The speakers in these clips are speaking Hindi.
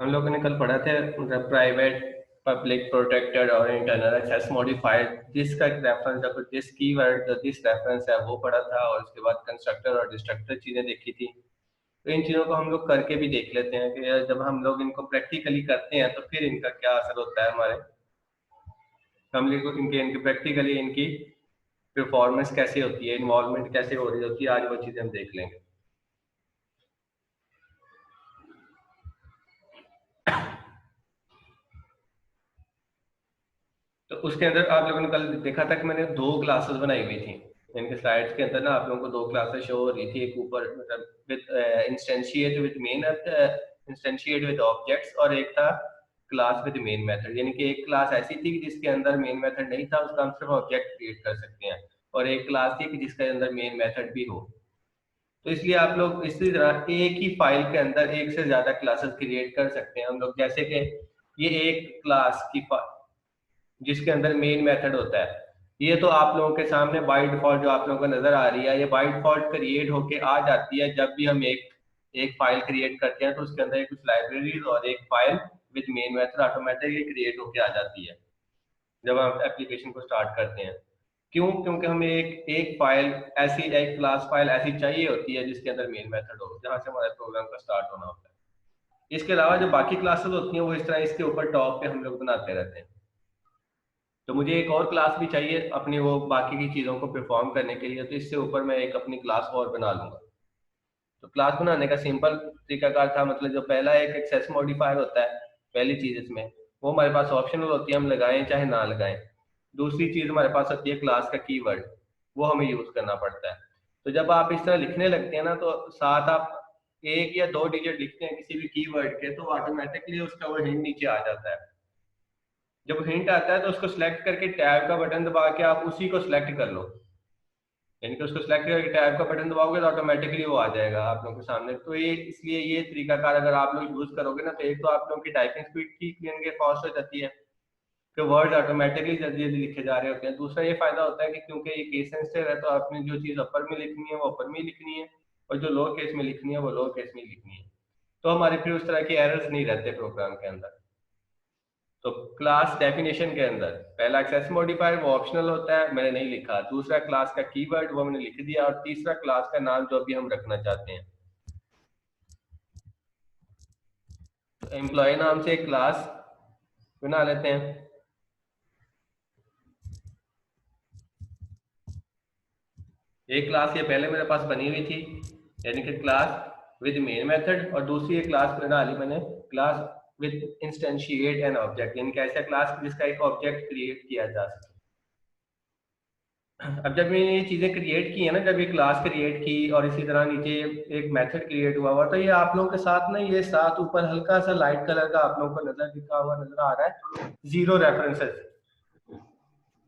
हम लोगों ने कल पढ़ा थे प्राइवेट पब्लिक प्रोटेक्टेड और इंटरनल एक्सेस मॉडिफायर जिसका रेफरेंस है, जिस कीवर्ड जो जिस रेफरेंस है वो पढ़ा था, और उसके बाद कंस्ट्रक्टर और डिस्ट्रक्टर चीजें देखी थी। तो इन चीजों को हम लोग करके भी देख लेते हैं कि जब हम लोग इनको प्रैक्टिकली करते हैं तो फिर इनका क्या असर होता है हमारे फैमिली को, इनके इनके प्रैक्टिकली इनकी परफॉर्मेंस कैसे होती है, इन्वॉल्वमेंट कैसे हो रही होती है। आज वो चीजें हम देख लेंगे। तो उसके अंदर आप लोगों ने कल देखा था कि मैंने दो क्लासेस बनाई हुई थी। इनके स्लाइड्स के अंदर ना आप लोगों को दो क्लासेस शो हो रही थी। एक ऊपर मतलब with instantiate with main instantiate with objects, और एक था क्लास विद मेन मेथड। यानी कि एक क्लास ऐसी थी कि जिसके अंदर मेन मेथड नहीं था, उसका हम सिर्फ ऑब्जेक्ट क्रिएट कर सकते हैं, और एक क्लास थी कि जिसके अंदर मेन मेथड भी हो। तो इसलिए आप लोग इसी तरह एक ही फाइल के अंदर एक से ज्यादा क्लासेस क्रिएट कर सकते हैं हम लोग। जैसे कि ये एक क्लास की जिसके अंदर मेन मेथड होता है, ये तो आप लोगों के सामने बाय डिफॉल्ट जो आप लोगों को नजर आ रही है, ये बाय डिफॉल्ट क्रिएट होके आ जाती है जब भी हम एक एक फाइल क्रिएट करते हैं। तो उसके अंदर कुछ लाइब्रेरीज और एक file with main method automatically create होके आ जाती है जब हम एप्लीकेशन को स्टार्ट करते हैं। क्यों? क्योंकि हमें एक एक फाइल ऐसी, एक क्लास फाइल ऐसी चाहिए होती है जिसके अंदर मेन मेथड हो, जहां से हमारे प्रोग्राम का स्टार्ट होना होता है। इसके अलावा जो बाकी क्लासेस होती हैं वो इस तरह इसके ऊपर टॉप पे हम लोग बनाते रहते हैं। तो मुझे एक और क्लास भी चाहिए अपनी वो बाकी की चीज़ों को परफॉर्म करने के लिए, तो इससे ऊपर मैं एक अपनी क्लास और बना लूंगा। तो क्लास बनाने का सिंपल तरीकाकार था, मतलब जो पहला एक एक्सेस मॉडिफायर होता है, पहली चीज इसमें वो हमारे पास ऑप्शनल होती है, हम लगाएं चाहे ना लगाएं। दूसरी चीज हमारे पास होती है क्लास का कीवर्ड, वो हमें यूज करना पड़ता है। तो जब आप इस तरह लिखने लगते हैं ना, तो साथ आप एक या दो डिजिट लिखते हैं किसी भी कीवर्ड के, तो ऑटोमेटिकली उसका वो हिंट नीचे आ जाता है। जब हिंट आता है तो उसको सिलेक्ट करके टैब का बटन दबा के आप उसी को सिलेक्ट कर लो। यानी कि उसको सिलेक्ट करके टैब का बटन दबाओगे तो ऑटोमेटिकली वो आ जाएगा आप लोगों के सामने। तो ये इसलिए ये तरीकाकार अगर आप लोग यूज करोगे ना, तो एक तो आप लोगों की टाइपिंग स्पीड ठीक यानी फास्ट हो जाती है कि वर्ड ऑटोमेटिकली जल्दी जल्दी लिखे जा रहे होते हैं। दूसरा ये फायदा होता है कि क्योंकि ये केस सेंसिटिव है, तो आपने जो चीज़ अपर में लिखनी है वो अपर में ही लिखनी है, और जो लोअर केस में लिखनी है वो लोअर केस में ही लिखनी है। तो हमारे फिर उस तरह के एरर्स नहीं रहते प्रोग्राम के अंदर। तो क्लास डेफिनेशन के अंदर पहला एक्सेस मॉडिफायर वो ऑप्शनल होता है, मैंने नहीं लिखा। दूसरा क्लास का कीवर्ड वो मैंने लिख दिया, और तीसरा क्लास का नाम जो अभी हम रखना चाहते हैं। तो एम्प्लॉय नाम से एक क्लास बना लेते हैं। एक क्लास ये पहले मेरे पास बनी हुई थी, यानी कि क्लास विद मेन मेथड, और दूसरी एक क्लास बना ली मैंने, class with instantiate an object, यानी कि ऐसा क्लास जिसका एक ऑब्जेक्ट क्रिएट किया जा सके। अब जब मैंने ये चीजें क्रिएट की है ना, जब ये क्लास क्रिएट की और इसी तरह नीचे एक मेथड क्रिएट हुआ हुआ, तो ये आप लोगों के साथ ना, ये साथ ऊपर हल्का सा लाइट कलर का आप लोगों को नजर दिखा हुआ नजर आ रहा है, जीरो रेफरेंसेस।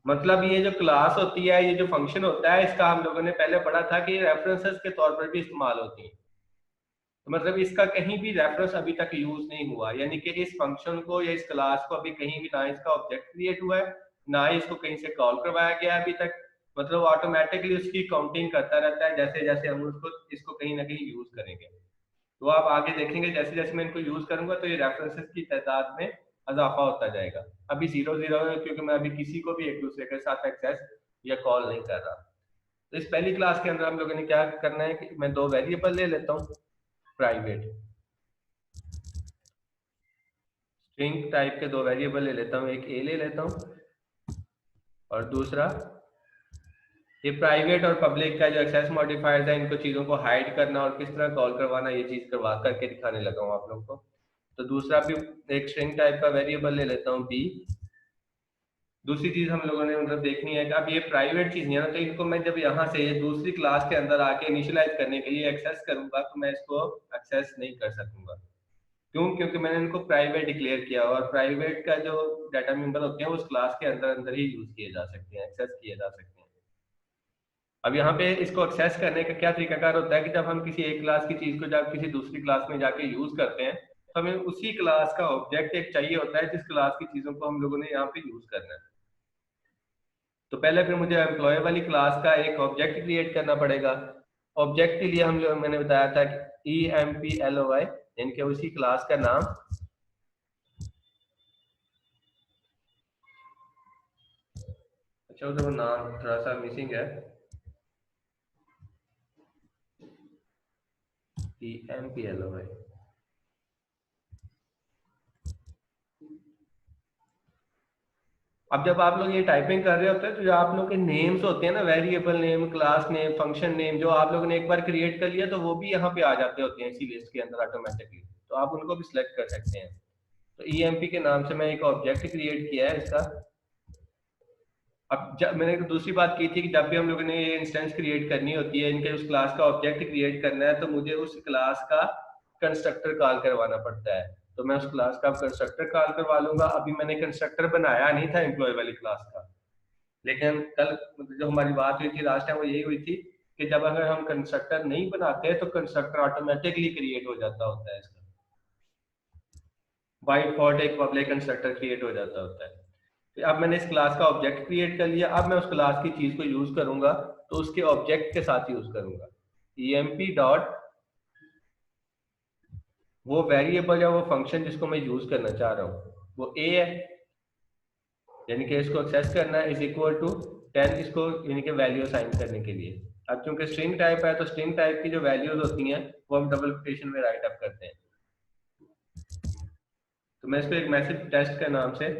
मतलब ये जो क्लास होती है, ये जो फंक्शन होता है, इसका हम लोगों ने पहले पढ़ा था कि रेफरेंसेस के तौर पर भी इस्तेमाल होती है। तो मतलब इसका कहीं भी रेफरेंस अभी तक यूज नहीं हुआ, यानी कि इस फंक्शन को या इस क्लास को अभी कहीं भी ना इसका ऑब्जेक्ट क्रिएट हुआ है, ना ही इसको कहीं से कॉल करवाया गया है अभी तक। मतलब ऑटोमेटिकली उसकी काउंटिंग करता रहता है जैसे जैसे हम उसको इसको कहीं ना कहीं यूज करेंगे। तो आप आगे देखेंगे जैसे जैसे मैं इनको यूज करूंगा तो ये रेफरेंसेस की तादाद में इजाफा होता जाएगा। अभी 0 0 है क्योंकि मैं अभी किसी को भी एक दूसरे के साथ एक्सेस या कॉल नहीं कर रहा। तो इस पहली क्लास के अंदर हम लोगों ने क्या करना है कि मैं दो वेरिएबल ले लेता हूँ, प्राइवेट स्ट्रिंग टाइप के दो वेरिएबल ले लेता हूँ, एक ए ले लेता हूँ और दूसरा ये प्राइवेट और पब्लिक का जो एक्सेस मॉडिफायर्स है, इनको चीज़ों को हाइड करना और किस तरह कॉल करवाना, ये चीज़ करवा करके दिखाने लगा हूँ आप लोगों को। तो दूसरा भी एक स्ट्रिंग टाइप का वेरिएबल ले लेता हूँ बी। दूसरी चीज हम लोगों ने मतलब देखनी है कि अब ये प्राइवेट चीज है ना, तो इनको मैं जब यहाँ से दूसरी क्लास के अंदर आके इनिशियलाइज करने के लिए एक्सेस करूंगा तो मैं इसको एक्सेस नहीं कर सकूंगा। क्यों? क्योंकि मैंने इनको प्राइवेट डिक्लेयर किया, और प्राइवेट का जो डाटा मेंबर होते हैं उस क्लास के अंदर अंदर ही यूज किए जा सकते हैं, एक्सेस किए जा सकते हैं। अब यहाँ पे इसको एक्सेस करने का क्या तरीकाकार होता है कि जब हम किसी एक क्लास की चीज को जब किसी दूसरी क्लास में जाके यूज करते हैं, तो हमें उसी क्लास का ऑब्जेक्ट एक चाहिए होता है जिस क्लास की चीजों को हम लोगों ने यहाँ पे यूज करना है। तो पहले फिर मुझे एम्प्लॉय वाली क्लास का एक ऑब्जेक्ट क्रिएट करना पड़ेगा। ऑब्जेक्ट के लिए हम लोग मैंने बताया था कि EMPLOY, इनके उसी क्लास का नाम अच्छा उधर वो नाम थोड़ा सा मिसिंग है, EMPLO है। अब जब आप लोग ये टाइपिंग कर रहे होते हैं तो जो आप लोग के नेम्स होते हैं ना, variable name, class name, function name, जो आप लोगों ने एक बार क्रिएट कर लिया तो वो भी यहाँ पे आ जाते होते हैं इसी लिस्ट के अंदर ऑटोमेटिकली, तो आप उनको भी सिलेक्ट कर सकते हैं। तो EMP के नाम से मैं एक ऑब्जेक्ट क्रिएट किया है इसका। अब जब मैंने दूसरी बात की थी कि जब भी हम लोगों ने ये इंस्टेंस क्रिएट करनी होती है, इनके उस क्लास का ऑब्जेक्ट क्रिएट करना है, तो मुझे उस क्लास का कंस्ट्रक्टर कॉल करवाना पड़ता है। तो मैं उस क्लास का कंस्ट्रक्टर कॉल करवा लूंगा। अभी मैंने कंस्ट्रक्टर बनाया नहीं था एम्प्लॉय वाली क्लास का, लेकिन कल जो हमारी बात हुई थी लास्ट टाइम वो यही हुई थी कि जब अगर हम कंस्ट्रक्टर नहीं बनाते तो कंस्ट्रक्टर ऑटोमेटिकली क्रिएट हो जाता होता है, इसका बाय डिफॉल्ट एक पब्लिक कंस्ट्रक्टर क्रिएट हो जाता होता है। तो अब मैंने इस क्लास का ऑब्जेक्ट क्रिएट कर लिया, अब मैं उस क्लास की चीज को यूज करूंगा तो उसके ऑब्जेक्ट के साथ यूज करूंगा। EMP डॉट वो वेरिएबल या वो फंक्शन जिसको मैं यूज करना चाह रहा हूँ वो a है, यानी कि इसको एक्सेस करना है, इज इक्वल टू 10 इसको यानी कि वैल्यू असाइन करने के लिए। अब चूंकि स्ट्रिंग टाइप है तो स्ट्रिंग टाइप की जो वैल्यूज होती हैं वो हम डबल कोटेशन में राइट अप करते हैं। तो मैं इसको एक मैसेज टेस्ट के नाम से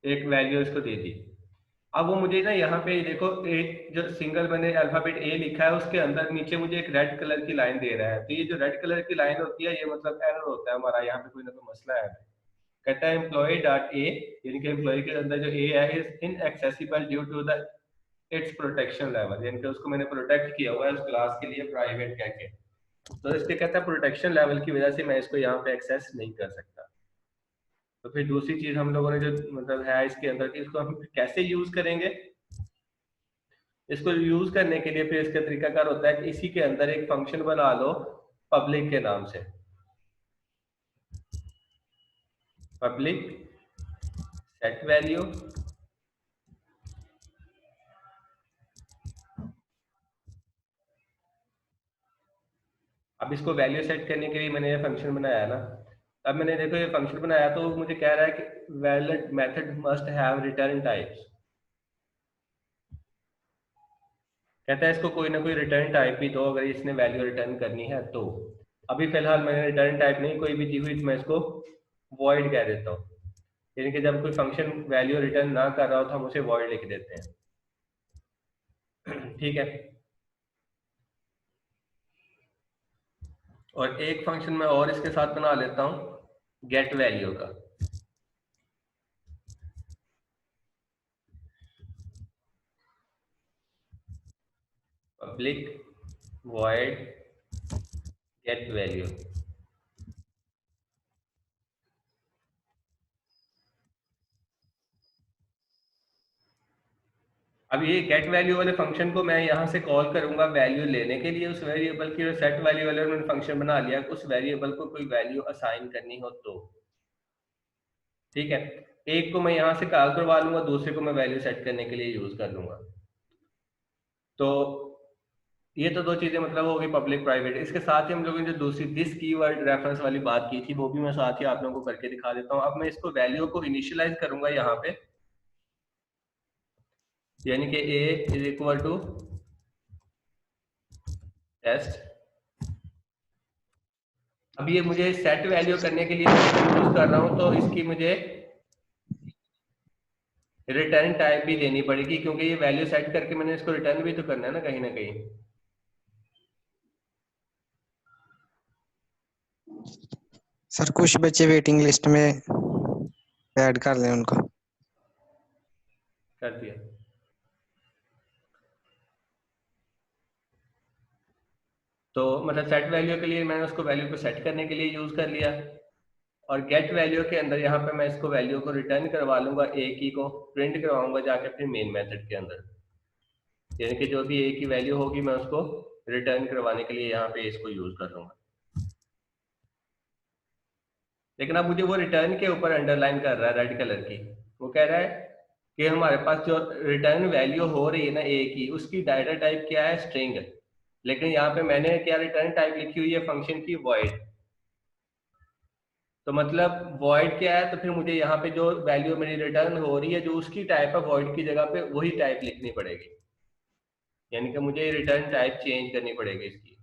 एक वैल्यू इसको दे दी। अब वो मुझे ना यहाँ पे देखो एक जो सिंगल मैंने अल्फाबेट A लिखा है उसके अंदर नीचे मुझे एक रेड कलर की लाइन दे रहा है, तो ये जो रेड कलर की लाइन होती है ये मतलब एरर होता है हमारा, यहाँ पे कोई ना कोई मसला है। कहता है एम्प्लॉय डॉट ए, यानी कि एम्प्लॉय के अंदर जो ए है is inaccessible due to the its protection level, यानी कि उसको मैंने प्रोटेक्ट किया हुआ है उस क्लास के लिए प्राइवेट कह के, तो इसके कहता है प्रोटेक्शन लेवल की वजह से मैं इसको यहाँ पे एक्सेस नहीं कर सकता। तो फिर दूसरी चीज हम लोगों ने जो मतलब है इसके अंदर कि इसको हम कैसे यूज करेंगे, इसको यूज करने के लिए फिर इसका तरीकाकार होता है कि इसी के अंदर एक फंक्शन बना लो पब्लिक के नाम से, पब्लिक सेट वैल्यू। अब इसको वैल्यू सेट करने के लिए मैंने ये फंक्शन बनाया ना, अब मैंने देखो ये फंक्शन बनाया तो मुझे कह रहा है कि valid method must have return types, कहता है इसको कोई ना कोई रिटर्न टाइप भी दो अगर इसने वैल्यू रिटर्न करनी है तो। अभी फिलहाल मैंने रिटर्न टाइप नहीं कोई भी दी हुई तो मैं इसको वॉइड कह देता हूँ, यानी कि जब कोई फंक्शन वैल्यू रिटर्न ना कर रहा हो तो हम उसे वॉइड लिख देते हैं। ठीक है, और एक फंक्शन मैं और इसके साथ बना लेता हूँ गेट वैल्यू का। Public void get value. अब ये गेट वैल्यू वाले फंक्शन को मैं यहाँ से कॉल करूंगा वैल्यू लेने के लिए उस वेरिएबल की, सेट वैल्यू वाले मैंने फंक्शन बना लिया उस वेरिएबल को कोई वैल्यू असाइन करनी हो तो। ठीक है, एक को मैं यहाँ से कॉल करवा लूंगा, दूसरे को मैं वैल्यू सेट करने के लिए यूज कर लूंगा। तो ये तो दो चीजें मतलब हो गई पब्लिक प्राइवेट। इसके साथ ही हम लोगों ने जो दूसरी दिस कीवर्ड रेफरेंस वाली बात की थी वो भी मैं साथ ही आप लोगों को करके दिखा देता हूँ। अब मैं इसको वैल्यू को इनिशियलाइज करूंगा यहाँ पे, यानी कि a is equal to test. अब ये मुझे सेट वैल्यू करने के लिए यूज कर रहा हूँ तो इसकी मुझे रिटर्न टाइप भी देनी पड़ेगी क्योंकि ये वैल्यू सेट करके मैंने इसको रिटर्न भी तो करना है ना कहीं ना कहीं। सर कुछ बच्चे वेटिंग लिस्ट में ऐड कर लें उनको। कर दिया। तो मतलब सेट वैल्यू के लिए मैंने उसको वैल्यू को सेट करने के लिए यूज कर लिया, और गेट वैल्यू के अंदर यहाँ पे मैं इसको वैल्यू को रिटर्न करवा लूंगा, ए की को प्रिंट करवाऊंगा जाके अपने मेन मेथड के अंदर, यानी कि जो भी ए की वैल्यू होगी मैं उसको रिटर्न करवाने के लिए यहाँ पे इसको यूज कर लूंगा। लेकिन अब मुझे वो रिटर्न के ऊपर अंडरलाइन कर रहा है रेड कलर की, वो कह रहा है कि हमारे पास जो रिटर्न वैल्यू हो रही है ना ए की उसकी डाटा टाइप क्या है, स्ट्रिंग। लेकिन यहाँ पे मैंने क्या रिटर्न टाइप लिखी हुई है फंक्शन की, वॉइड। तो मतलब void क्या है, तो फिर मुझे यहाँ पे जो वैल्यू मेरी रिटर्न हो रही है जो उसकी टाइप है void की जगह पे वही टाइप लिखनी पड़ेगी, यानी कि मुझे रिटर्न टाइप चेंज करनी पड़ेगी इसकी।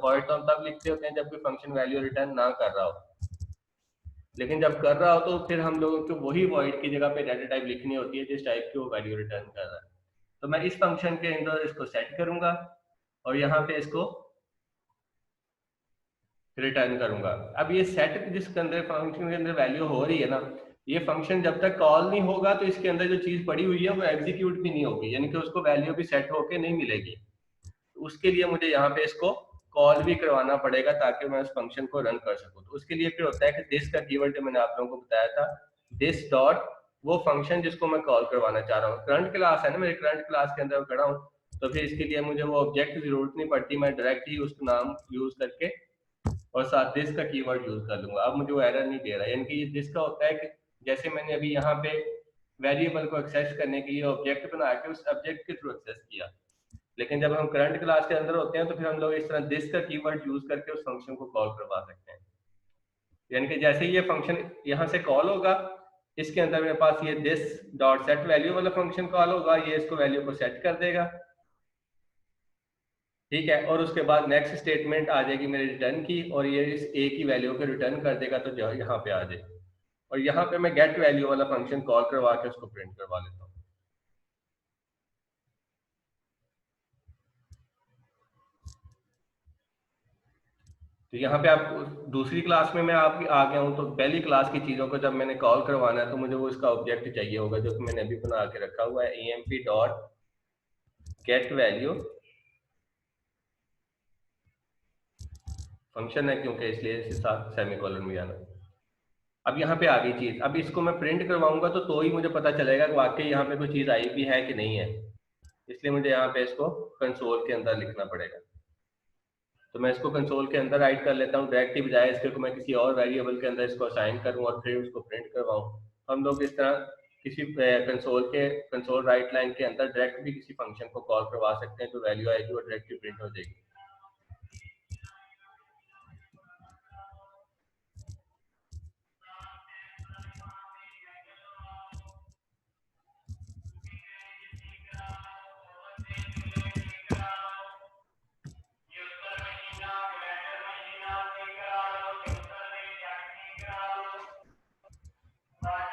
void तो हम तब लिखते होते हैं जब कोई फंक्शन वैल्यू रिटर्न ना कर रहा हो, लेकिन जब कर रहा हो तो फिर हम लोगों को वही void की जगह पे डाटा टाइप लिखनी होती है जिस टाइप की वो वैल्यू रिटर्न कर रहा है। तो मैं इस फंक्शन के अंदर इसको सेट करूंगा और यहाँ पे इसको रिटर्न करूंगा। अब ये सेट जिसके अंदर फंक्शन के अंदर वैल्यू हो रही है ना, ये फंक्शन जब तक कॉल नहीं होगा तो इसके अंदर जो चीज पड़ी हुई है वो एग्जीक्यूट भी नहीं होगी, यानी कि उसको वैल्यू भी सेट होके नहीं मिलेगी। तो उसके लिए मुझे यहाँ पे इसको कॉल भी करवाना पड़ेगा ताकि मैं उस फंक्शन को रन कर सकूं। तो उसके लिए फिर होता है कि दिस का कीवर्ड जो मैंने आप लोगों को बताया था, दिस डॉट वो फंक्शन जिसको मैं कॉल करवाना चाह रहा हूँ। करंट क्लास है ना, मेरे करंट क्लास के अंदर खड़ा हूँ, तो फिर इसके लिए मुझे वो ऑब्जेक्ट की जरूरत नहीं पड़ती, मैं डायरेक्ट ही उसका नाम यूज करके और साथ दिस का कीवर्ड यूज कर लूंगा। अब मुझे वो एरर नहीं दे रहा, यानी कि ये दिस का होता है कि जैसे मैंने अभी यहाँ पे वेरिएबल को एक्सेस करने के लिए ऑब्जेक्ट बना के उस ऑब्जेक्ट के थ्रू एक्सेस किया, लेकिन जब हम करंट क्लास के अंदर होते हैं तो फिर हम लोग इस तरह दिस का कीवर्ड यूज करके उस फंक्शन को कॉल करवा सकते हैं। यानी कि जैसे ही ये फंक्शन यहाँ से कॉल होगा, इसके अंदर मेरे पास ये दिस डॉट सेट वैल्यू वाला फंक्शन कॉल होगा, ये इसको वैल्यू को सेट कर देगा, ठीक है। और उसके बाद नेक्स्ट स्टेटमेंट आ जाएगी मेरे रिटर्न की, और ये इस ए की वैल्यू को रिटर्न कर देगा, तो जो यहाँ पे आ जाएगी। और यहाँ पे मैं गेट वैल्यू वाला फंक्शन कॉल करवा के उसको प्रिंट करवा लेता हूँ। तो यहाँ पे आप दूसरी क्लास में मैं आप आ गया हूँ, तो पहली क्लास की चीज़ों को जब मैंने कॉल करवाना है तो मुझे वो इसका ऑब्जेक्ट चाहिए होगा जो कि मैंने अभी बना के रखा हुआ है, emp dot get value function है क्योंकि इसलिए इसके साथ सेमीकोलन भी आना। अब यहाँ पे आ गई चीज़, अब इसको मैं प्रिंट करवाऊंगा तो ही मुझे पता चलेगा कि वाकई यहाँ पे कोई चीज़ आई भी है कि नहीं है, इसलिए मुझे यहाँ पे इसको कंसोल के अंदर लिखना पड़ेगा। तो मैं इसको कंसोल के अंदर राइट कर लेता हूँ, डायरेक्ट ही बजाय इसके को मैं किसी और वेरिएबल के अंदर इसको असाइन करूँ और फिर उसको प्रिंट करवाऊँ। हम लोग इस तरह किसी कंसोल राइट लाइन के अंदर डायरेक्ट भी किसी फंक्शन को कॉल करवा सकते हैं, तो वैल्यू आएगी और डायरेक्ट ही प्रिंट हो जाएगी।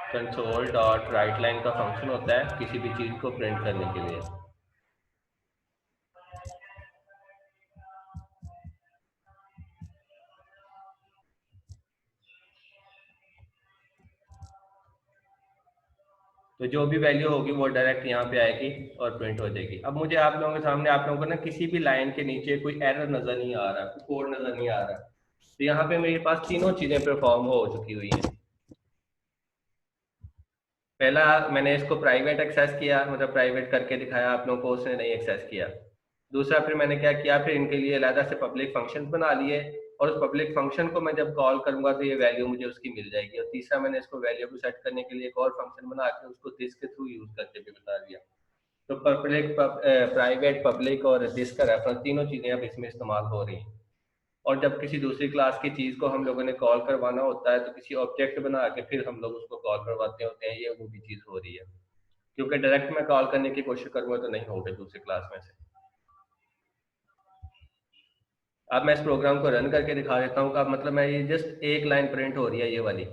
कंसोल डॉट राइट लाइन का फंक्शन होता है किसी भी चीज को प्रिंट करने के लिए। तो जो भी वैल्यू होगी वो डायरेक्ट यहाँ पे आएगी और प्रिंट हो जाएगी। अब मुझे आप लोगों के सामने आप लोगों को ना किसी भी लाइन के नीचे कोई एरर नजर नहीं आ रहा, कोई कोड नजर नहीं आ रहा, तो यहाँ पे मेरे पास तीनों चीजें परफॉर्म हो चुकी हुई हैं। पहला मैंने इसको प्राइवेट एक्सेस किया, मतलब प्राइवेट करके दिखाया आप लोगों को, उसने नहीं एक्सेस किया। दूसरा फिर मैंने क्या किया, फिर इनके लिए अलग से पब्लिक फंक्शन बना लिए, और उस पब्लिक फंक्शन को मैं जब कॉल करूंगा तो ये वैल्यू मुझे उसकी मिल जाएगी। और तीसरा मैंने इसको वैल्यू को सेट करने के लिए एक और फंक्शन बना के उसको दिस के थ्रू यूज करके भी बता दिया। तो पब्लिक प्राइवेट पब्लिक और दिस का रेफरेंस तीनों चीजें अब इसमें इस्तेमाल हो रही हैं। और जब किसी दूसरी क्लास की चीज को हम लोगों ने कॉल करवाना होता है तो किसी ऑब्जेक्ट बना के फिर हम लोग उसको कॉल करवाते होते हैं, ये वो भी चीज हो रही है, क्योंकि डायरेक्ट मैं कॉल करने की कोशिश करूंगा तो नहीं होगा दूसरी क्लास में से। अब मैं इस प्रोग्राम को रन करके दिखा देता हूँ, अब मतलब मैं ये जस्ट एक लाइन प्रिंट हो रही है ये वाली।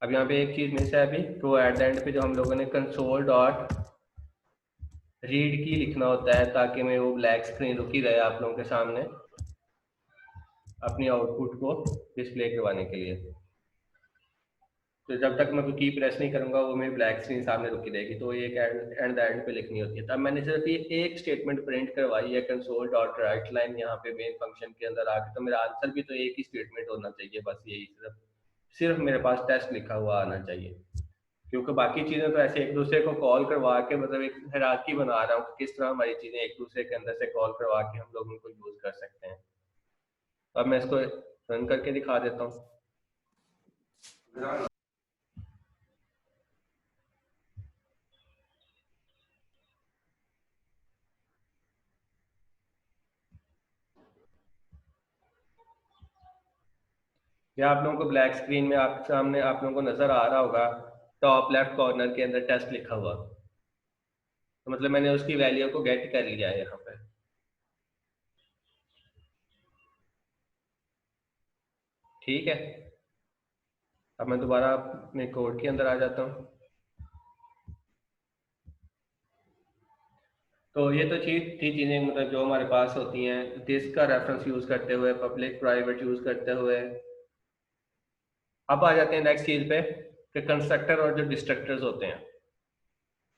अब यहाँ पे एक चीज मिस है अभी, तो एट द एंड पे जो हम लोगों ने कंसोल डॉट रीड की लिखना होता है ताकि मैं वो ब्लैक स्क्रीन रुकी रहे आप लोगों के सामने अपनी आउटपुट को डिस्प्ले करवाने के लिए। तो जब तक मैं कोई की प्रेस नहीं करूंगा वो मेरी ब्लैक स्क्रीन सामने रुकी रहेगी, तो ये एंड द एंड पे लिखनी होती है। तब मैंने सिर्फ ये एक स्टेटमेंट प्रिंट करवाई है कंसोल डॉट राइट लाइन यहाँ पे मेन फंक्शन के अंदर आके, तो मेरा आंसर भी तो एक ही स्टेटमेंट होना चाहिए, बस यही सिर्फ सिर्फ मेरे पास टेस्ट लिखा हुआ आना चाहिए। क्योंकि बाकी चीजें तो ऐसे एक दूसरे को कॉल करवा के मतलब एक हायरार्की बना रहा हूँ कि किस तरह हमारी चीजें एक दूसरे के अंदर से कॉल करवा के हम लोग उनको यूज कर सकते हैं। तो अब मैं इसको रन करके दिखा देता हूँ। या आप लोगों को ब्लैक स्क्रीन में आप सामने आप लोगों को नजर आ रहा होगा टॉप लेफ्ट कॉर्नर के अंदर टेस्ट लिखा हुआ, तो मतलब मैंने उसकी वैल्यू को गेट कर लिया है यहाँ पे। ठीक है, अब मैं दोबारा अपने कोड के अंदर आ जाता हूँ। तो ये तो थी चीज़ें मतलब जो हमारे पास होती हैं दिस का रेफरेंस यूज़ करते हुए, पब्लिक प्राइवेट यूज़ करते हुए। अब आ जाते हैं नेक्स्ट चीज़ पे कि कंस्ट्रक्टर और जो डिस्ट्रक्टर्स होते हैं।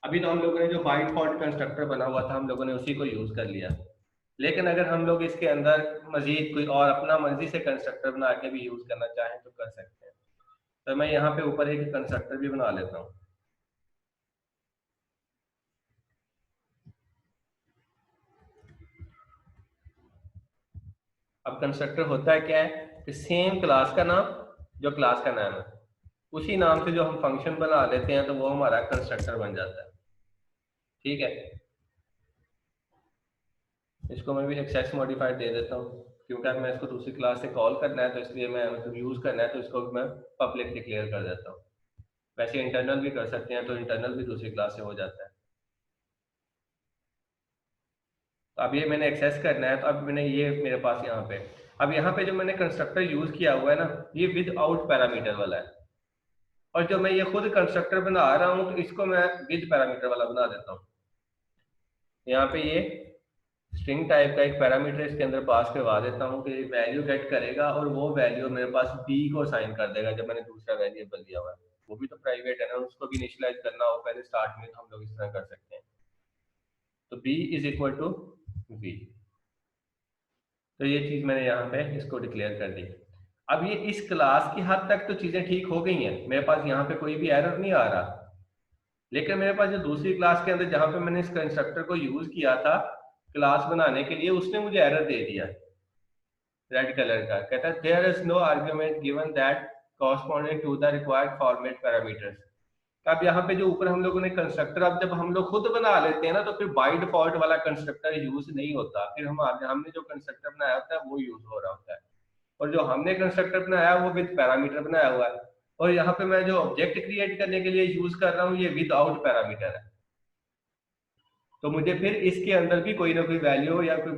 अभी तो हम लोगों ने जो बाय डिफॉल्ट कंस्ट्रक्टर बना हुआ था हम लोगों ने उसी को यूज़ कर लिया, लेकिन अगर हम लोग इसके अंदर मजीद कोई और अपना मर्जी से कंस्ट्रक्टर बना के भी यूज़ करना चाहें तो कर सकते हैं। तो मैं यहाँ पे ऊपर एक कंस्ट्रक्टर भी बना लेता हूँ। अब कंस्ट्रक्टर होता है क्या है कि सेम क्लास का नाम, जो क्लास का नाम है उसी नाम से जो हम फंक्शन बना लेते हैं तो वो हमारा कंस्ट्रक्टर बन जाता है। ठीक है, इसको मैं भी एक्सेस मॉडिफाइड दे देता हूँ क्योंकि अब मैं इसको दूसरी क्लास से कॉल करना है तो इसलिए मैं मतलब यूज़ करना है तो इसको मैं पब्लिक डिक्लेयर कर देता हूँ। वैसे इंटरनल भी कर सकते हैं तो इंटरनल भी दूसरी क्लास से हो जाता है। तो अब ये मैंने एक्सेस करना है तो अब मैंने ये मेरे पास यहाँ पे, अब यहाँ पे जो मैंने कंस्ट्रक्टर यूज़ किया हुआ है ना ये विद आउट पैरामीटर वाला है, और जो मैं ये खुद कंस्ट्रक्टर बना रहा हूँ तो इसको मैं विद पैरामीटर वाला बना देता हूँ। यहाँ पे ये स्ट्रिंग टाइप का एक पैरामीटर इसके अंदर पास करवा देता हूँ कि वैल्यू गेट करेगा और वो वैल्यू मेरे पास बी को असाइन कर देगा जब मैंने दूसरा वेरिएबल दिया हुआ है। वो भी तो प्राइवेट है ना, उसको भी इनिशियलाइज करना हो पहले स्टार्ट में तो हम लोग इस तरह कर सकते हैं। तो B is equal to V, तो ये चीज मैंने यहाँ पे इसको डिक्लेयर कर दी। अब ये इस क्लास की हद तक तो चीजें ठीक हो गई हैं, मेरे पास यहाँ पे कोई भी एरर नहीं आ रहा, लेकिन मेरे पास जो दूसरी क्लास के अंदर जहां पे मैंने इस कंस्ट्रक्टर को यूज किया था क्लास बनाने के लिए उसने मुझे एरर दे दिया रेड कलर का, कहता है there is no argument given that corresponding to the required format parameters. अब यहाँ पे जो ऊपर हम लोगों ने कंस्ट्रक्टर, अब जब हम लोग खुद बना लेते हैं ना तो फिर बाय डिफॉल्ट वाला कंस्ट्रक्टर यूज नहीं होता, फिर हम हमने जो कंस्ट्रक्टर बनाया होता है वो यूज हो रहा होता है, और जो हमने कंस्ट्रक्टर बनाया वो विद पैरामीटर बनाया हुआ है, और यहाँ पे मैं जो ऑब्जेक्ट क्रिएट करने के लिए यूज कर रहा हूँ ये विद आउट पैरामीटर है। तो मुझे फिर इसके अंदर भी कोई ना कोई वैल्यू या कोई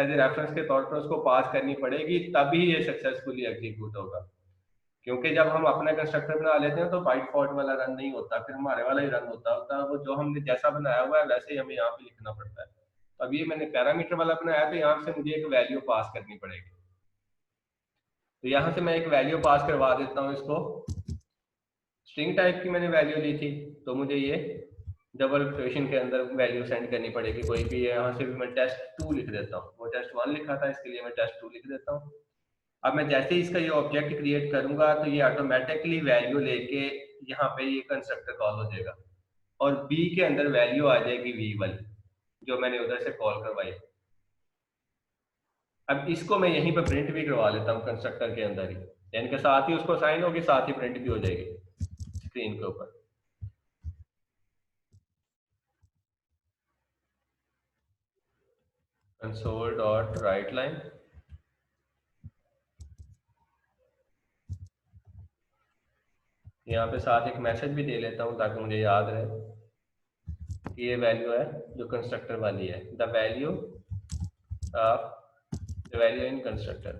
एज ए रेफरेंस के तौर पर उसको पास करनी पड़ेगी तभी ये सक्सेसफुली एग्जीक्यूट होगा, क्योंकि जब हम अपना कंस्ट्रक्टर बना लेते हैं तो बाय डिफॉल्ट वाला रन नहीं होता, फिर हमारे वाला ही रन होता है वो जो हमने जैसा बनाया हुआ है वैसे ही हमें यहाँ पे लिखना पड़ता है। तो अब ये मैंने पैरामीटर वाला बनाया तो यहाँ से मुझे एक वैल्यू पास करनी पड़ेगी, तो यहाँ से मैं एक वैल्यू पास करवा देता हूँ इसको। स्ट्रिंग टाइप की मैंने वैल्यू ली थी तो मुझे ये डबल क्वेश्चन के अंदर वैल्यू सेंड करनी पड़ेगी कोई भी, यहाँ से भी मैं टेस्ट 2 लिख देता हूँ, वो टेस्ट 1 लिखा था इसके लिए मैं टेस्ट 2 लिख देता हूँ। अब मैं जैसे ही इसका ये ऑब्जेक्ट क्रिएट करूंगा तो ये ऑटोमेटिकली वैल्यू लेके यहाँ पे ये कंस्ट्रक्टर कॉल हो जाएगा और बी के अंदर वैल्यू आ जाएगी वी वाली जो मैंने उधर से कॉल करवाई। अब इसको मैं यहीं पे प्रिंट भी करवा लेता हूँ कंस्ट्रक्टर के अंदर ही, यानी कि साथ ही उसको साइन होगी साथ ही प्रिंट भी हो जाएगी स्क्रीन के ऊपर। कंसोल डॉट राइट लाइन, यहाँ पे साथ एक मैसेज भी दे लेता हूँ ताकि मुझे याद रहे कि ये वैल्यू है जो कंस्ट्रक्टर वाली है, the value of the value in constructor.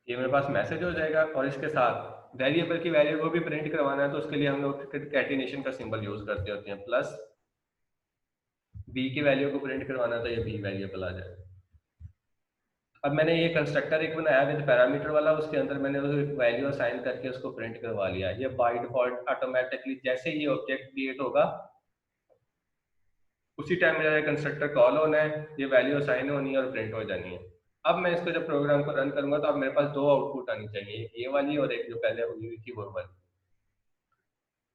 ये मेरे पास मैसेज हो जाएगा और इसके साथ वेरिएबल की वैल्यू को भी प्रिंट करवाना है तो उसके लिए हम लोग कैटिनेशन का सिंबल यूज करते होते हैं, प्लस बी की वैल्यू को प्रिंट करवाना तो ये बी वेरिएबल आ जाए। अब मैंने ये कंस्ट्रक्टर एक बनाया विद पैरामीटर वाला, उसके अंदर मैंने वैल्यू असाइन करके उसको प्रिंट करवा लिया। ये बाय डिफॉल्ट ऑटोमेटिकली जैसे ही ये ऑब्जेक्ट क्रिएट होगा उसी टाइम मेरा कंस्ट्रक्टर कॉल होना है, ये वैल्यू असाइन होनी है और प्रिंट हो जानी है। अब मैं इसको जब प्रोग्राम को रन करूंगा तो अब मेरे पास दो आउटपुट आनी चाहिए, एक ये वाली और एक जो पहले हुई हुई थी वो वाली।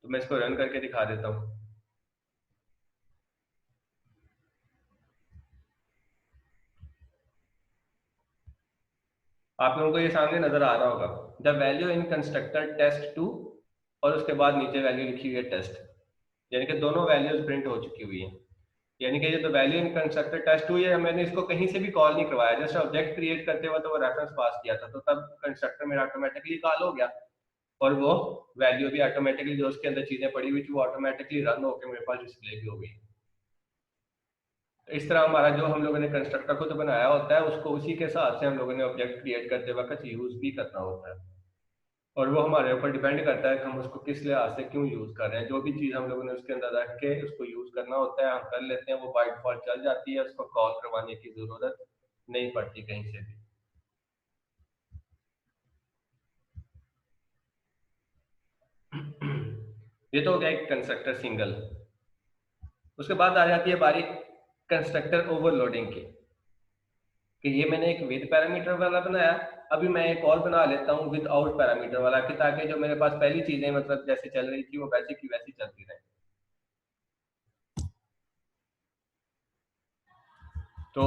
तो मैं इसको रन करके दिखा देता हूँ। आप लोगों को ये सामने नजर आ रहा होगा the value in constructor test 2 और उसके बाद नीचे वैल्यू लिखी हुई है टेस्ट, यानी कि दोनों वैल्यूज प्रिंट हो चुकी हुई हैं। यानी कि ये तो वैल्यू इन कंस्ट्रक्टर टेस्ट हुई है, मैंने इसको कहीं से भी कॉल नहीं करवाया, जस्ट ऑब्जेक्ट क्रिएट करते हुए तो वो रेफरेंस पास किया था, तो तब कंस्ट्रक्टर मेरा ऑटोमेटिकली कॉल हो गया और वो वैल्यू भी ऑटोमेटिकली जो उसके अंदर चीजें पड़ी हुई थी वो ऑटोमेटिकली रन होकर मेरे पास डिस्प्ले भी हो गई। तो इस तरह हमारा जो हम लोगों ने कंस्ट्रक्टर खुद बनाया होता है उसको उसी के हिसाब से हम लोगों ने ऑब्जेक्ट क्रिएट करते वक्त यूज भी करना होता है, और वो हमारे ऊपर डिपेंड करता है कि हम उसको किस लिहाज से क्यों यूज कर रहे हैं। जो भी चीज हम लोगों ने उसके अंदर रख के उसको यूज करना होता है हम कर लेते हैं, वो बाय डिफॉल्ट चल जाती है, उसको कॉल करवाने की जरूरत नहीं पड़ती कहीं से भी। ये तो हो गया एक कंस्ट्रक्टर सिंगल। उसके बाद आ जाती है बारी कंस्ट्रक्टर ओवरलोडिंग की, कि ये मैंने एक विद पैरामीटर वाला बनाया, अभी मैं एक और बना लेता हूँ विद आउट पैरामीटर वाला, कि ताकि जो मेरे पास पहली चीजें मतलब जैसे चल रही थी वो वैसे की वैसी चलती रहे। तो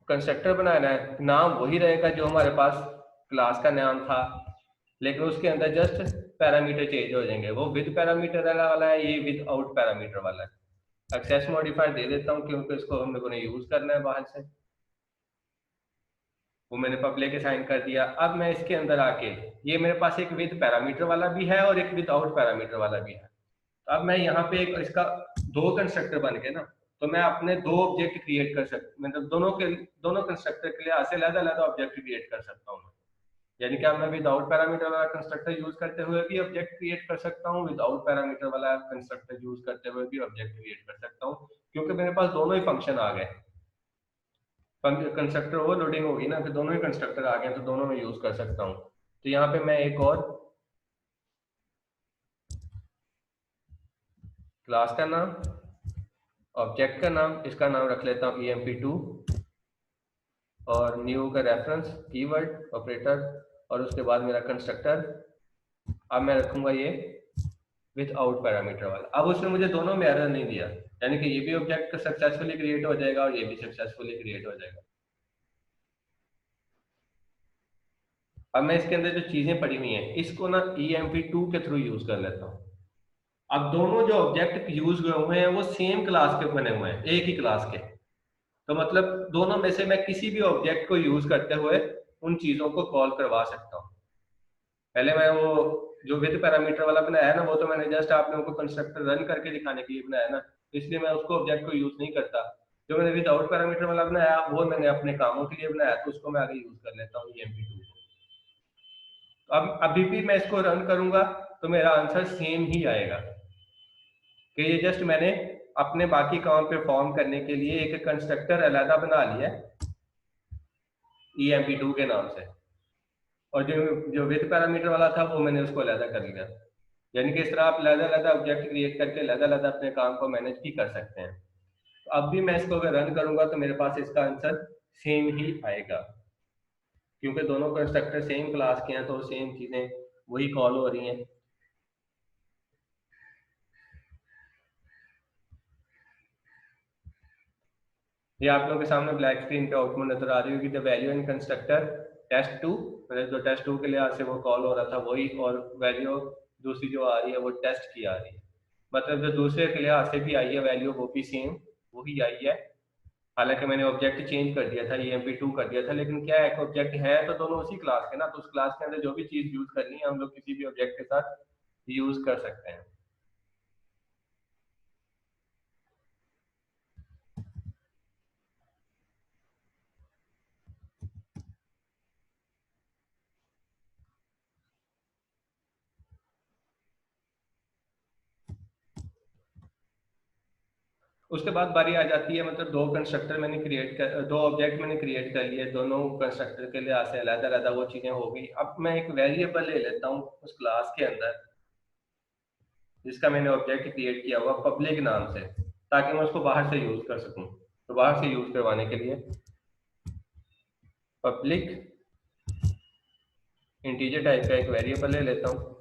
कंस्ट्रक्टर बनाना है, नाम वही रहेगा जो हमारे पास क्लास का नाम था, लेकिन उसके अंदर जस्ट पैरामीटर चेंज हो जाएंगे। वो विद पैरामीटर वाला है, ये विद आउट पैरामीटर वाला है। एक्सेस मॉडिफायर दे देता हूँ क्योंकि इसको हम लोगों ने यूज करना है बाहर से, वो मैंने पब्लिक असाइन कर दिया। अब मैं इसके अंदर आके, ये मेरे पास एक विद पैरामीटर वाला भी है और एक विद आउट पैरामीटर वाला भी है। तो अब मैं यहाँ पे एक इसका दो कंस्ट्रक्टर बन के ना, तो मैं अपने दो ऑब्जेक्ट क्रिएट कर सकता, मतलब दोनों कंस्ट्रक्टर के लिए ऐसे अलग-अलग ऑब्जेक्ट क्रिएट कर सकता हूँ। यानी कि अब मैं विदाउट पैरामीटर वाला कंस्ट्रक्टर यूज करते हुए भी ऑब्जेक्ट क्रिएट कर सकता हूँ, विदाउट पैरामीटर वाला कंस्ट्रक्टर यूज करते हुए भी ऑब्जेक्ट क्रिएट कर सकता हूँ, क्योंकि मेरे पास दोनों ही फंक्शन आ गए। कंस्ट्रक्टर ओवरलोडिंग होगी ना, फिर दोनों ही कंस्ट्रक्टर आ गए तो दोनों में यूज कर सकता हूँ। तो यहाँ पे मैं एक और क्लास का नाम, ऑब्जेक्ट का नाम, इसका नाम रख लेता हूँ emp2, और न्यू का रेफरेंस कीवर्ड ऑपरेटर, और उसके बाद मेरा कंस्ट्रक्टर। अब मैं रखूंगा ये विथ आउट पैरामीटर वाला। अब उसने मुझे दोनों में एरर नहीं दिया, यानी कि ये भी ऑब्जेक्ट सक्सेसफुली क्रिएट हो जाएगा और ये भी सक्सेसफुली क्रिएट हो जाएगा। अब मैं इसके अंदर जो चीजें पड़ी हुई हैं इसको ना emp2 के थ्रू यूज कर लेता हूँ। अब दोनों जो ऑब्जेक्ट यूज हुए हुए हैं वो सेम क्लास के बने हुए हैं, एक ही क्लास के, तो मतलब दोनों में से मैं किसी भी ऑब्जेक्ट को यूज करते हुए उन चीजों को कॉल करवा सकता हूँ। पहले मैं वो जो विद पैरामीटर वाला बनाया है ना, वो तो मैंने जस्ट आप लोगों को कंस्ट्रक्टर रन करके दिखाने के लिए बनाया ना, इसलिए मैं उसको ऑब्जेक्ट को यूज नहीं करता। जो मैंने विदाउट पैरामीटर वाला बनाया वो मैंने अपने कामों के लिए बनाया, तो उसको मैं आगे यूज कर लेता हूँ emp2 को। तो अब अभी भी मैं इसको रन करूंगा तो मेरा आंसर सेम ही आएगा, कि ये जस्ट मैंने अपने बाकी काम परफॉर्म करने के लिए एक कंस्ट्रक्टर अलग बना लिया emp2 के नाम से, और जो जो विद पैरामीटर वाला था वो मैंने उसको अलग कर लिया। यानी कि इस तरह आप अलग अलग ऑब्जेक्ट क्रिएट करके अलग अलग अपने काम को मैनेज भी कर सकते हैं। तो अब भी मैं इसको अगर रन करूंगा तो मेरे पास इसका आंसर सेम ही आएगा, क्योंकि दोनों कंस्ट्रक्टर सेम क्लास के हैं तो सेम चीजें वही कॉल हो रही हैं। ये आप लोगों के सामने ब्लैक स्क्रीन पे आउटपुट नजर आ रही होगी, the value in constructor test two, मतलब जो टेस्ट2 के लिहाज से वो कॉल हो रहा था वही, और वैल्यू दूसरी जो आ रही है वो टेस्ट की आ रही है, मतलब जो दूसरे के लिहाज से भी आई है वैल्यू वो भी सेम वही आई है। हालांकि मैंने ऑब्जेक्ट चेंज कर दिया था, emp2 कर दिया था, लेकिन क्या है ऑब्जेक्ट है तो दोनों उसी क्लास के ना, तो उस क्लास के अंदर जो भी चीज यूज करनी है हम लोग किसी भी ऑब्जेक्ट के साथ यूज कर सकते हैं। उसके बाद बारी आ जाती है, मतलब दो कंस्ट्रक्टर मैंने क्रिएट कर, दो ऑब्जेक्ट मैंने क्रिएट कर लिए, दोनों कंस्ट्रक्टर के लिए से अलग अलग वो चीजें हो गई। अब मैं एक वेरिएबल ले लेता हूँ उस क्लास के अंदर जिसका मैंने ऑब्जेक्ट क्रिएट किया हुआ पब्लिक नाम से, ताकि मैं उसको बाहर से यूज कर सकूं। तो बाहर से यूज करवाने के लिए पब्लिक इंटीजर टाइप का एक वेरिएबल ले लेता हूँ।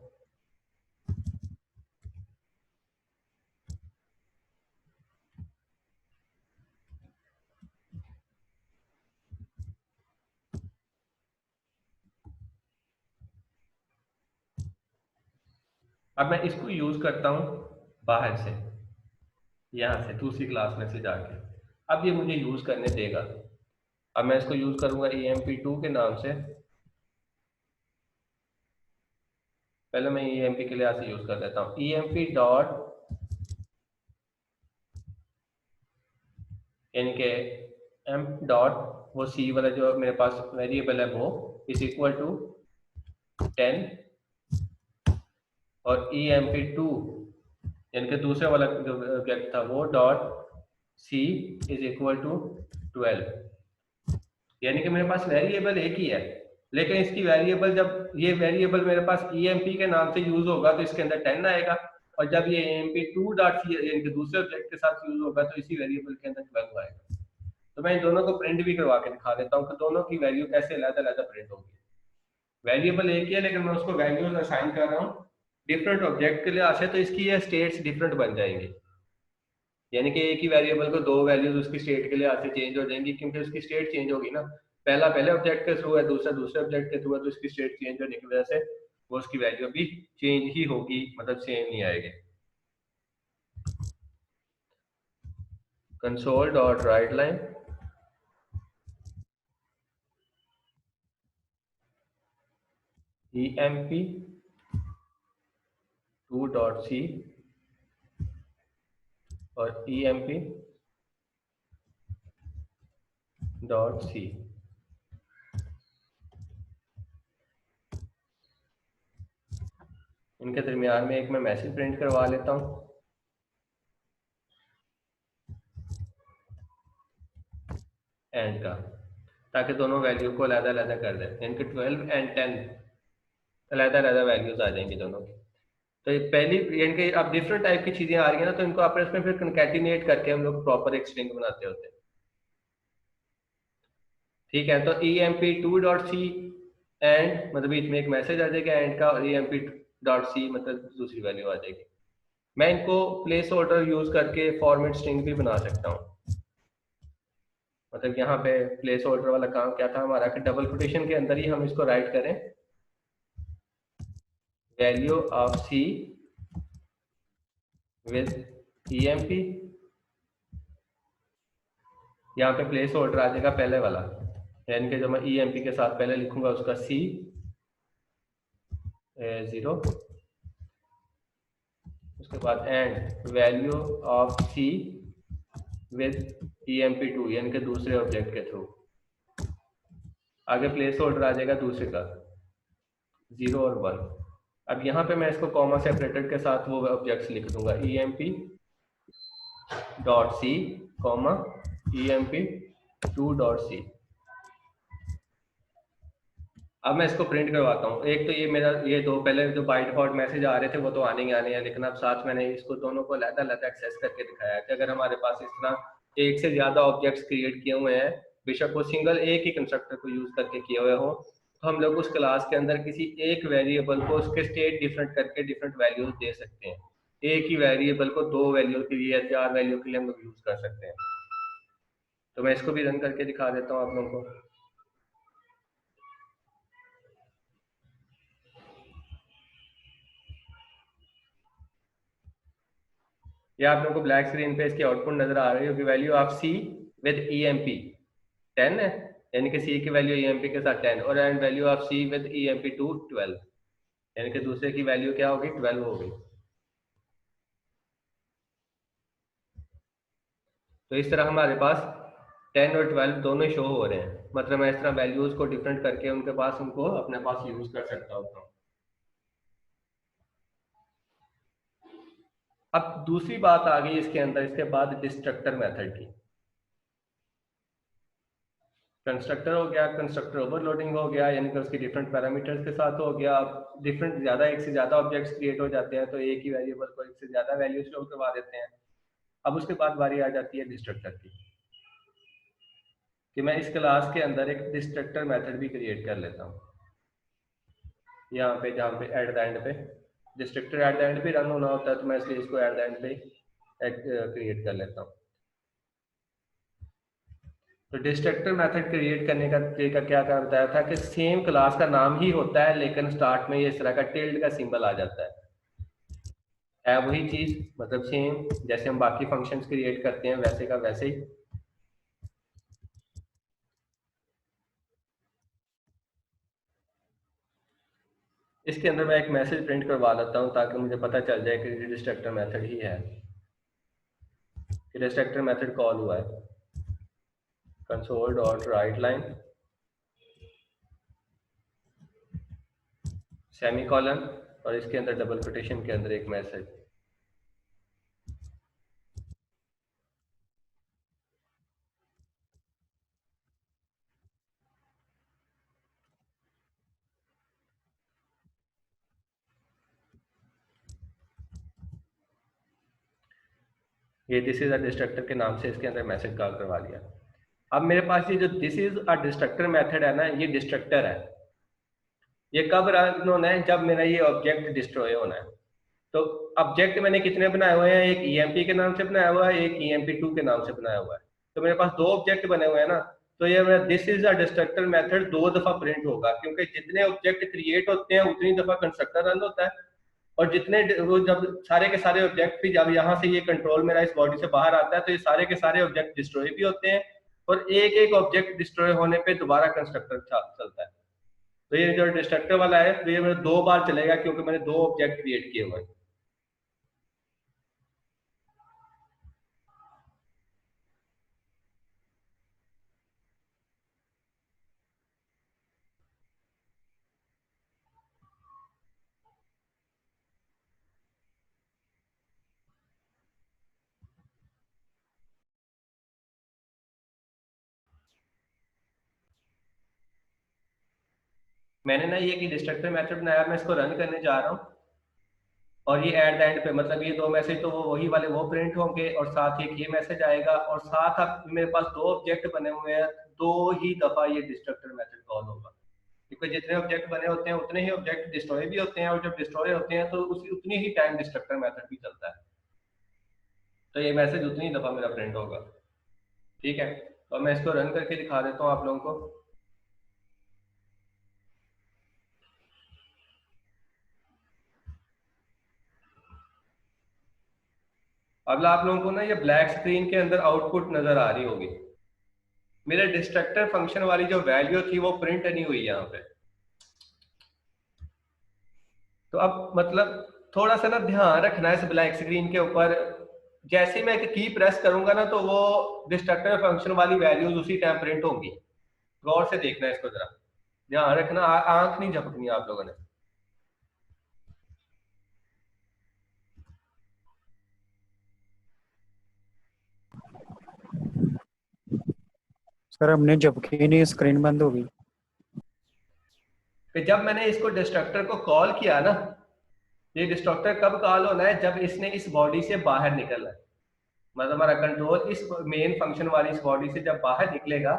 अब मैं इसको यूज करता हूँ बाहर से, यहाँ से दूसरी क्लास में से जाके। अब ये मुझे यूज करने देगा। अब मैं इसको यूज करूंगा emp2 के नाम से। पहले मैं emp के लिए ऐसे यूज कर देता हूँ, emp डॉट, यानी कि एम डॉट, वो सी वाला जो मेरे पास वेरिएबल है वो इज इक्वल टू 10, और emp2 यानी कि दूसरे वाला जो ऑब्जेक्ट था वो dot C is equal to 12। यानी कि मेरे पास वेरिएबल एक ही है, लेकिन इसकी वेरिएबल, जब ये वेरिएबल मेरे पास emp के नाम से यूज होगा तो इसके अंदर 10 आएगा, और जब ये emp2 डॉट सी यानी कि दूसरे ऑब्जेक्ट के साथ यूज होगा तो इसी वेरिएबल के अंदर 12 आएगा। तो मैं इन दोनों को प्रिंट भी करवा के दिखा देता हूँ कि दोनों की वैल्यू कैसे अलग-अलग प्रिंट होगी। वेरिएबल एक ही है, लेकिन मैं उसको वैल्यूज असाइन कर रहा हूँ डिफरेंट ऑब्जेक्ट के लिए आसे, तो इसकी ये स्टेट्स डिफरेंट बन जाएंगी। यानी कि एक ही वेरिएबल को दो वैल्यूज उसकी स्टेट के लिए आसे चेंज हो जाएंगी, क्योंकि उसकी स्टेट चेंज होगी ना। पहला पहले ऑब्जेक्ट के थ्रू है, दूसरा दूसरे ऑब्जेक्ट के थ्रू है, तो इसकी स्टेट चेंज होने की वजह से वो उसकी वैल्यू भी चेंज ही होगी, मतलब सेम नहीं आएगी। Console dot write line emp2 dot C और emp डॉट सी। इनके दरमियान में एक मैं मैसेज प्रिंट करवा लेता हूँ, एंड का, ताकि दोनों वैल्यू को अलग अलग कर दें। इनके 12 एंड 10 अलग अलग वैल्यूज आ जाएंगी दोनों की। तो ये पहली, यानी कि अब डिफरेंट टाइप की चीजें आ रही है ना, तो इनको आपस में फिर कंकैटिनेट करके हम लोग प्रॉपर एक स्ट्रिंग बनाते होते हैं। ठीक है, तो emp2 डॉट सी एंड, मतलब बीच में एक मैसेज आ जाएगा एंड का, और emp डॉट सी मतलब दूसरी वैल्यू आ जाएगी। मैं इनको प्लेस होल्डर यूज करके फॉर्मेट स्ट्रिंग भी बना सकता हूँ। मतलब यहाँ पे प्लेस होल्डर वाला काम क्या था हमारा, कि डबल कोटेशन के अंदर ही हम इसको राइट करें, value of C with emp। यहाँ पे प्लेस होल्डर आ जाएगा पहले वाला, यानी कि जो मैं emp के साथ पहले लिखूंगा उसका c 0, उसके बाद and value of c with emp2 यानी कि दूसरे ऑब्जेक्ट के थ्रू। आगे प्लेस होल्डर आ जाएगा दूसरे का 0 और 1। अब यहाँ पे मैं इसको कॉमा सेपरेटेड के साथ वो ऑब्जेक्ट्स लिख दूंगा, emp dot C comma emp2 dot C. अब मैं इसको प्रिंट करवाता हूँ। एक तो ये मेरा, ये दो पहले जो बाय डिफॉल्ट मैसेज आ रहे थे वो तो आने ही आने हैं, लेकिन अब साथ मैंने इसको दोनों को अलग अलग एक्सेस करके दिखाया है कि अगर हमारे पास इस तरह एक से ज्यादा ऑब्जेक्ट्स क्रिएट किए हुए हैं, बेशक वो सिंगल एक ही कंस्ट्रक्टर को यूज करके किए हुए हो, तो हम लोग उस क्लास के अंदर किसी एक वेरिएबल को उसके स्टेट डिफरेंट करके डिफरेंट वैल्यूज दे सकते हैं। एक ही वेरिएबल को दो वैल्यू के लिए या चार वैल्यू के लिए हम लोग यूज कर सकते हैं। तो मैं इसको भी रन करके दिखा देता हूँ आप लोगों को। ये आप लोगों को ब्लैक स्क्रीन पे इसकी आउटपुट नजर आ रही होगी, value of C with emp 10 है, यानी कि सी की वैल्यू emp के साथ 10, और and value of C with emp2 12, यानी कि दूसरे की वैल्यू क्या होगी, 12 होगी। तो इस तरह हमारे पास 10 और 12 दोनों शो हो रहे हैं, मतलब मैं इस तरह वैल्यूज को डिफरेंट करके उनके पास, उनको अपने पास यूज कर सकता हूँ। अब दूसरी बात आ गई इसके अंदर, इसके बाद डिस्ट्रक्टर मेथड की। कंस्ट्रक्टर हो गया, कंस्ट्रक्टर ओवरलोडिंग हो गया, यानी कि उसके डिफरेंट पैरामीटर्स के साथ हो गया। डिफरेंट ज्यादा, एक से ज्यादा ऑब्जेक्ट्स क्रिएट हो जाते हैं, तो एक ही वेरिएबल को एक से ज्यादा वैल्यू शो करवा देते हैं। अब उसके बाद बारी आ जाती है डिस्ट्रक्टर की, कि मैं इस क्लास के अंदर एक डिस्ट्रक्टर मेथड भी क्रिएट कर लेता हूँ। यहाँ पे जहाँ पे एट द एंड पे डिस्ट्रक्टर एट द एंड पे रन होना होता है, तो मैं इसलिए इसको एट द एंड पे क्रिएट कर लेता हूँ। तो डिस्ट्रक्टर मेथड क्रिएट करने का तरीका क्या कर बताया था, कि सेम क्लास का नाम ही होता है, लेकिन स्टार्ट में ये इस तरह का टिल्ड का सिंबल आ जाता है। है वही चीज, मतलब सेम जैसे हम बाकी फंक्शंस क्रिएट करते हैं वैसे का वैसे ही। इसके अंदर मैं एक मैसेज प्रिंट करवा लेता हूँ ताकि मुझे पता चल जाए कि डिस्ट्रक्टर मेथड ही है कि डिस्ट्रक्टर मेथड कॉल हुआ है। Console dot write line semi colon और इसके अंदर डबल कोटेशन के अंदर एक मैसेज। ये दिस इज अ डिस्ट्रक्टर के नाम से इसके अंदर मैसेज कॉल करवा लिया। अब मेरे पास ये जो this is a destructor method है ना, ये डिस्ट्रक्टर है। ये कब रन होना है? जब मेरा ये ऑब्जेक्ट डिस्ट्रॉय होना है। तो ऑब्जेक्ट मैंने कितने बनाए हुए हैं? एक ईएमपी के नाम से बनाया हुआ है, एक ईएमपी2 के नाम से बनाया हुआ है। तो मेरे पास दो ऑब्जेक्ट बने हुए हैं ना, तो ये मेरा this is a destructor method दो दफा प्रिंट होगा, क्योंकि जितने ऑब्जेक्ट क्रिएट होते हैं उतनी दफा कंस्ट्रक्टर रन होता है। और जितने वो जब सारे के सारे ऑब्जेक्ट भी जब यहाँ से ये कंट्रोल मेरा इस बॉडी से बाहर आता है तो ये सारे के सारे ऑब्जेक्ट डिस्ट्रॉय भी होते हैं, और एक एक ऑब्जेक्ट डिस्ट्रॉय होने पे दोबारा कंस्ट्रक्टर चलता है। तो ये जो डिस्ट्रक्टर वाला है तो ये मेरा दो बार चलेगा क्योंकि मैंने दो ऑब्जेक्ट क्रिएट किए हुए हैं। मैंने ना ये कि डिस्ट्रक्टर मेथड बनाया, मैं इसको रन करने जा रहा हूँ, और ये एट द एंड पे मतलब ये दो मैसेज तो वो वही वाले वो प्रिंट होंगे, और साथ एक ये मैसेज आएगा, और साथ अब मेरे पास दो ऑब्जेक्ट बने हुए हैं, दो ही दफा ये डिस्ट्रक्टर मेथड कॉल होगा, क्योंकि जितने ऑब्जेक्ट बने होते हैं उतने ही ऑब्जेक्ट डिस्ट्रॉय भी होते हैं, और जब डिस्ट्रॉय होते हैं तो उसी उतनी ही टाइम डिस्ट्रक्टर मेथड भी चलता है। तो ये मैसेज उतनी दफा मेरा प्रिंट होगा। ठीक है, तो मैं इसको रन करके दिखा देता हूँ आप लोगों को। अब आप लोगों को ना ये ब्लैक स्क्रीन के अंदर आउटपुट नजर आ रही होगी। मेरे डिस्ट्रक्टर फंक्शन वाली जो वैल्यू थी वो प्रिंट नहीं हुई यहाँ पे। तो अब मतलब थोड़ा सा ना ध्यान रखना है इस ब्लैक स्क्रीन के ऊपर। जैसे ही मैं की प्रेस करूंगा ना तो वो डिस्ट्रक्टर फंक्शन वाली वैल्यूज उसी टाइम प्रिंट होंगी। गौर से देखना है इसको जरा, ध्यान रखना, आंख नहीं झपकनी आप लोगों ने। सर हमने झपकी नहीं, स्क्रीन बंद हो गई। कि जब मैंने इसको डिस्ट्रक्टर को कॉल किया ना, ये डिस्ट्रक्टर कब कॉल होना है? जब इसने इस बॉडी से बाहर निकलना है, मतलब हमारा कंट्रोल इस मेन फंक्शन वाली इस बॉडी से जब बाहर निकलेगा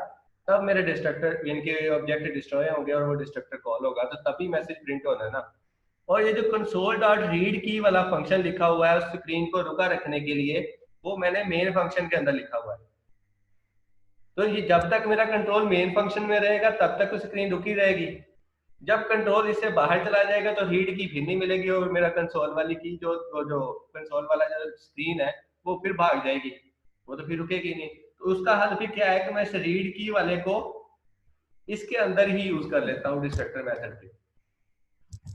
तब मेरे डिस्ट्रक्टर इनके ऑब्जेक्ट डिस्ट्रॉय होंगे और वो डिस्ट्रक्टर कॉल होगा, तो तभी मैसेज प्रिंट होना है ना। और ये जो कंसोल डॉट रीड की वाला फंक्शन लिखा हुआ है उस स्क्रीन को रुका रखने के लिए, वो मैंने मेन फंक्शन के अंदर लिखा हुआ है। तो ये जब तक मेरा कंट्रोल मेन फंक्शन में रहेगा तब तक तो स्क्रीन रुकी रहेगी। जब कंट्रोल इससे बाहर चला जाएगा तो रीड की फिर नहीं मिलेगी, और मेरा कंसोल वाली की जो कंसोल वाला जो स्क्रीन है वो फिर भाग जाएगी, वो तो फिर रुकेगी नहीं। तो उसका हल फिर क्या है कि मैं इस रीड की वाले को इसके अंदर ही यूज कर लेता हूँ डिस्ट्रक्टर मेथड पे,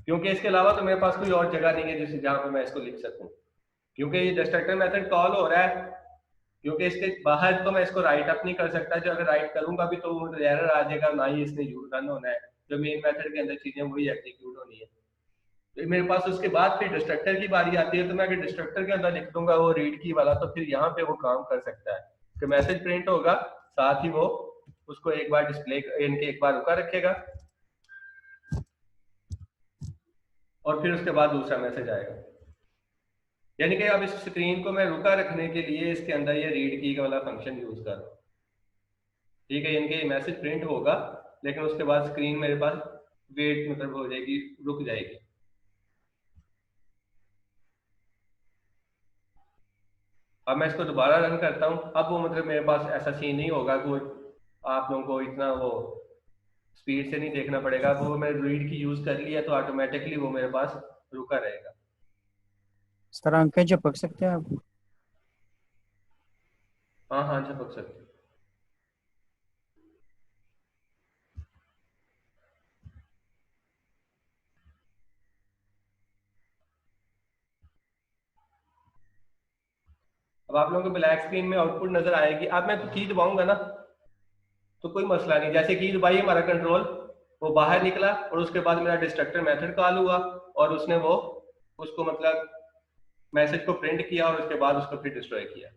क्योंकि इसके अलावा तो मेरे पास कोई और जगह नहीं है जिस जहाँ पे मैं इसको लिख सकूँ, क्योंकि ये डिस्ट्रक्टर मेथड कॉल हो रहा है। क्योंकि इसके बाहर तो मैं इसको राइट अप नहीं कर सकता, जो अगर राइट करूंगा भी तो एरर आ जाएगा, ना ही इसने रन होना है। जो मेन मेथड के अंदर चीजें वही एग्जीक्यूट होनी है। तो मेरे पास उसके बाद फिर डिस्ट्रक्टर की बारी आती है, तो मैं अगर डिस्ट्रक्टर के अंदर लिख दूंगा वो रीड की वाला, तो फिर यहाँ पे वो काम कर सकता है कि मैसेज प्रिंट होगा, साथ ही वो उसको एक बार डिस्प्ले इनके एक बार रुका रखेगा, और फिर उसके बाद दूसरा मैसेज आएगा। यानी कि अब इस स्क्रीन को मैं रुका रखने के लिए इसके अंदर ये रीड की वाला फंक्शन यूज कर रहा हूँ। ठीक है, इनके मैसेज प्रिंट होगा लेकिन उसके बाद स्क्रीन मेरे पास वेट मतलब हो जाएगी, रुक जाएगी। अब मैं इसको दोबारा रन करता हूँ, अब वो मतलब मेरे पास ऐसा सीन नहीं होगा कि वो आप लोगों को इतना वो स्पीड से नहीं देखना पड़ेगा। वो मैं रीड की यूज कर लिया तो ऑटोमेटिकली वो मेरे पास रुका रहेगा। सर अंकें चिपक सकते हैं आप? हाँ हाँ चिपक सकते हैं। अब आप लोगों को ब्लैक स्क्रीन में आउटपुट नजर आएगी। अब मैं की दबाऊंगा ना तो कोई मसला नहीं, जैसे की दबाई हमारा कंट्रोल वो बाहर निकला और उसके बाद मेरा डिस्ट्रक्टर मेथड कॉल हुआ और उसने वो उसको मतलब मैसेज को प्रिंट किया और उसके बाद उसको फिर डिस्ट्रॉय किया।